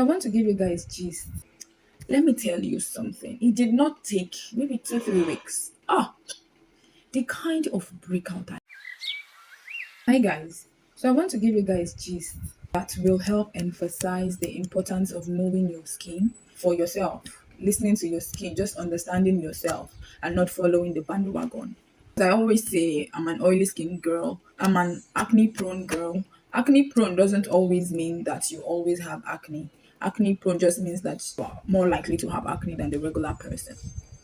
I want to give you guys gist. Let me tell you something. It did not take maybe 2, 3 weeks. The kind of breakout. Hi guys. So I want to give you guys gist that will help emphasize the importance of knowing your skin for yourself, listening to your skin, just understanding yourself and not following the bandwagon. As I always say, I'm an oily skin girl. I'm an acne prone girl. Acne prone doesn't always mean that you always have acne. Acne prone just means that you are more likely to have acne than the regular person.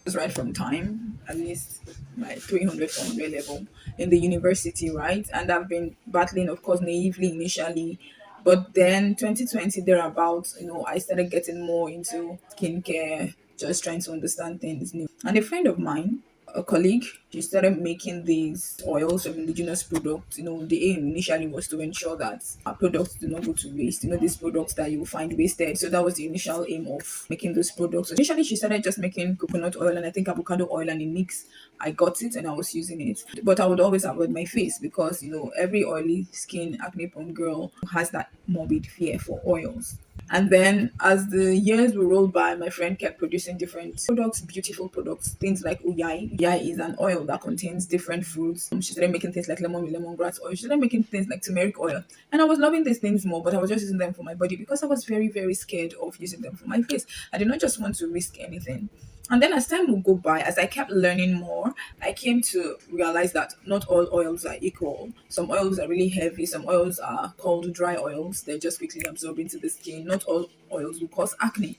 Just right from time, at least my 300, 400 level in the university, right? And I've been battling, of course, naively initially. But then 2020 thereabouts, I started getting more into skincare, just trying to understand things new. And a friend of mine, a colleague, she started making these oils of indigenous products. The aim initially was to ensure that our products do not go to waste. These products that you will find wasted. So that was the initial aim of making those products. So initially, she started just making coconut oil and I think avocado oil and a mix. I got it and I was using it. But I would always avoid my face because, every oily skin, acne prone girl has that morbid fear for oils. And then as the years will roll by, my friend kept producing different products, beautiful products, things like uyai. Uyai is an oil that contains different fruits. She started making things like lemon with lemongrass oil. She started making things like turmeric oil. And I was loving these things more, but I was just using them for my body because I was very, very scared of using them for my face. I did not just want to risk anything. And then as time would go by, as I kept learning more, I came to realize that not all oils are equal. Some oils are really heavy, some oils are called dry oils. They just quickly absorb into the skin. Not all oils will cause acne.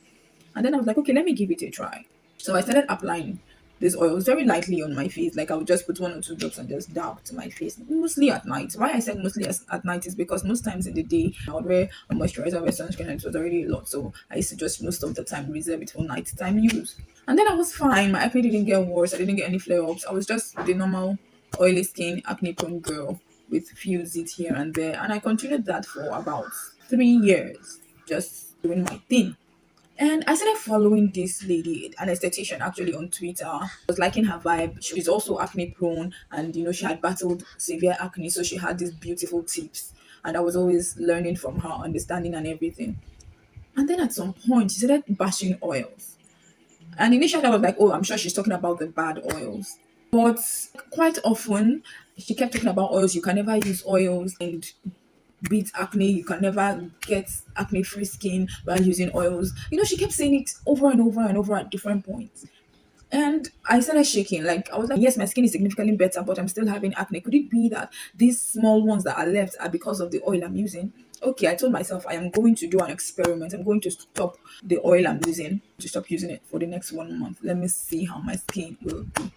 And then I was like, okay, let me give it a try. So I started applying these oils very lightly on my face. Like I would just put 1 or 2 drops and just dab to my face, mostly at night. Why I said mostly at night is because most times in the day I would wear a moisturizer, wear sunscreen, and it was already a lot. So I used to just most of the time reserve it for nighttime use. And then I was fine. My acne didn't get worse. I didn't get any flare ups. I was just the normal oily skin, acne prone girl with few zits here and there. And I continued that for about 3 years, just doing my thing. And I started following this lady, an esthetician actually on Twitter. I was liking her vibe. She's also acne prone and she had battled severe acne. So she had these beautiful tips. And I was always learning from her, understanding and everything. And then at some point, she started bashing oils. And initially I was like, oh, I'm sure she's talking about the bad oils. But quite often, she kept talking about oils. You can never use oils and beat acne. You can never get acne free skin while using oils. She kept saying it over and over and over at different points. And I started shaking. Like, I was like, yes, my skin is significantly better, but I'm still having acne. Could it be that these small ones that are left are because of the oil I'm using? Okay, I told myself I am going to do an experiment. I'm going to stop the oil I'm using, to stop using it for the next 1 month. Let me see how my skin will be.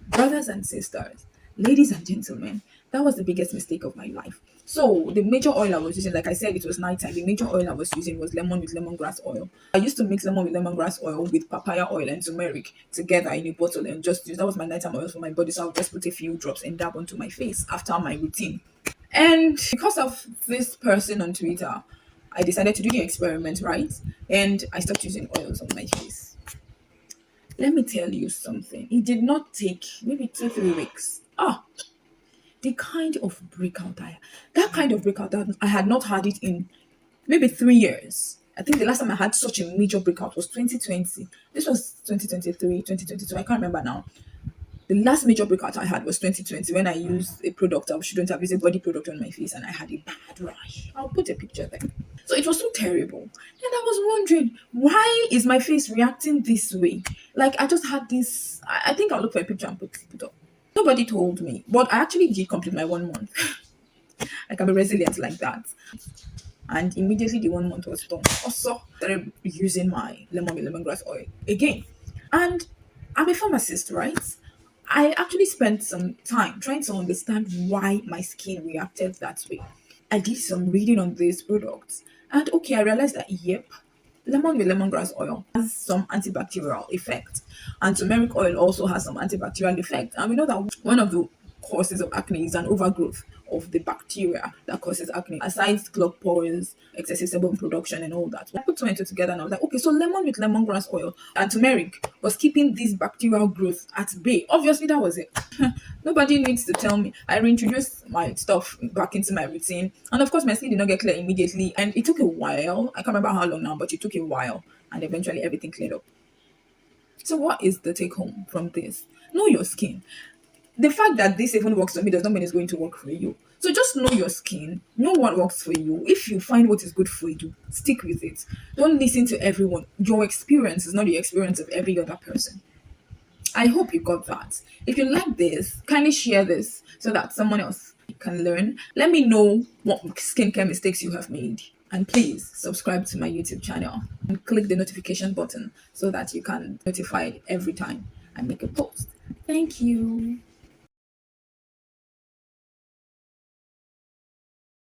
Brothers and sisters, ladies and gentlemen, that was the biggest mistake of my life. So the major oil I was using, like I said, it was nighttime. The major oil I was using was lemon with lemongrass oil. I used to mix lemon with lemongrass oil with papaya oil and turmeric together in a bottle and just use. That was my nighttime oil for my body. So I'll just put a few drops and dab onto my face after my routine. And because of this person on Twitter, I decided to do the experiment, right? And I stopped using oils on my face. Let me tell you something. It did not take maybe 2, 3 weeks. The kind of breakout that kind of breakout that I had not had it in maybe 3 years. I think the last time I had such a major breakout was 2020. This was 2023, 2022. I can't remember now. The last major breakout I had was 2020 when I used a product I shouldn't have used, a body product on my face, and I had a bad rash. I'll put a picture there. So it was so terrible. And I was wondering, why is my face reacting this way? Like, I just had this. I think I'll look for a picture and put it up. Nobody told me, but I actually did complete my 1 month. I can be resilient like that. And immediately the 1 month was done. Also started using my lemon with lemongrass oil again. And I'm a pharmacist, right? I actually spent some time trying to understand why my skin reacted that way. I did some reading on these products. And okay, I realized that yep, lemon with lemongrass oil has some antibacterial effect. And turmeric oil also has some antibacterial effect. And we know that one of the causes of acne is an overgrowth of the bacteria that causes acne, aside clogged pores, excessive sebum production, and all that. I put two and two together and I was like, okay, so lemon with lemongrass oil and turmeric was keeping this bacterial growth at bay. Obviously, that was it. Nobody needs to tell me. I reintroduced my stuff back into my routine. And of course, my skin did not get clear immediately. And it took a while. I can't remember how long now, but it took a while. And eventually everything cleared up. So, what is the take home from this? Know your skin. The fact that this even works for me does not mean it's going to work for you. So just know your skin, know what works for you. If you find what is good for you, stick with it. Don't listen to everyone. Your experience is not the experience of every other person. I hope you got that. If you like this, kindly share this so that someone else can learn. Let me know what skincare mistakes you have made. And please subscribe to my YouTube channel and click the notification button so that you can be notified every time I make a post. Thank you.